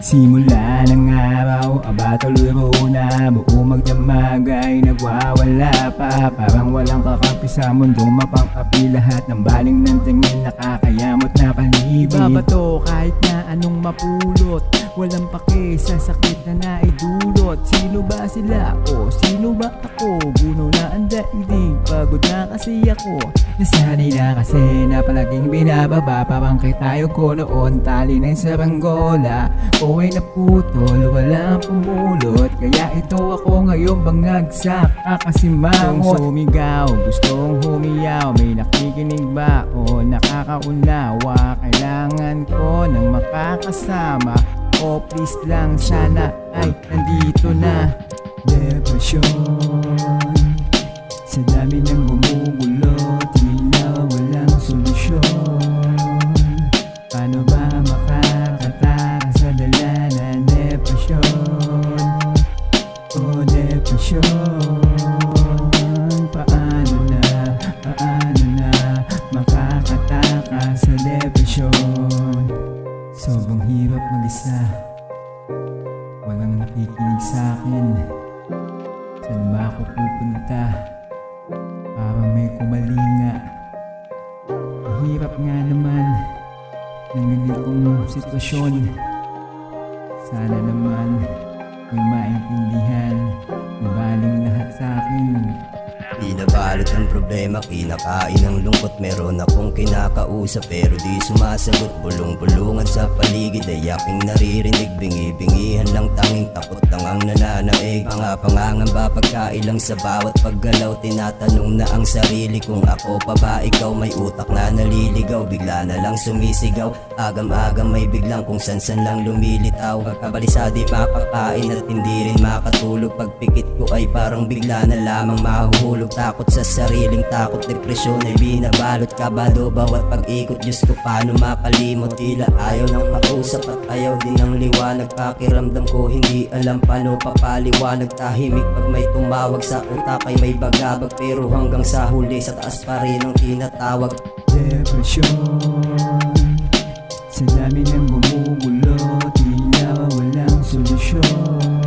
Simula ng araw, aba tuloy muna. Buo magdamag ay nagwawala pa. Parang walang kakampi sa mundong mapangkapi. Lahat ng baling ng tingin nakakayamot na paligid. Babato kahit na anong mapulot, walang pake sa sakit na naidulot. Sino ba sila o sino ba ako? Buno na ang daigdig, pagod na kasi ako. Nasanay na kasi na palaging binababa. Pabangkay tayo ko noon, tali na sa banggola. O ay naputol, walang pumulot. Kaya ito ako ngayong bangagsak, kasimangot. Gustong sumigaw, gustong humiyaw. May nakikinig ba o nakakaunawa? Kailangan ko ng makakasama. O please lang sana ay nandito na. Depresyon, sa dami ng gumugulo, tila walang solusyon. Paano ba makakatara sa dala ng depresyon? Oh, depresyon. Paano na makakataka sa depresyon? Sobrang hirap mag-isa, walang nakikinig sa akin. Saan ba ako pupunta? Parang may kumalinga. Ang hirap nga naman ng ganitong sitwasyon. Sana naman may maintindihan, mabaling lahat sa akin. Pinabalot ng problema, kinakain ng lungkot. Meron akong kinakausap pero di sumasagot. Bulong-bulungan sa paligid ay aking naririnig. Bingi-bingihan lang, tanging takot lang ang nananaig. Pangangamba pagkailang sa bawat paggalaw. Tinatanong na ang sarili kung ako pa ba ikaw. May utak na naliligaw, bigla na lang sumisigaw. Agam-agam may biglang kung san-san lang lumilitaw. Kakabalisa di makakain at hindi rin makatulog. Pagpikit ko ay parang bigla na lamang mahuhulog. Takot sa sariling takot, depresyon ay binabalot. Kabado bawat pag-ikot, Diyos ko paano makalimot. Tila ayaw ng kausap at ayaw din ng liwanag. Pakiramdam ko hindi alam paano papaliwanag. Tahimik pag may tumawag sa utak ay may bagabag. Pero hanggang sa huli sa taas pa rin ang tinatawag. Depresyon, sa dami ng gumugulo, tila walang solusyon.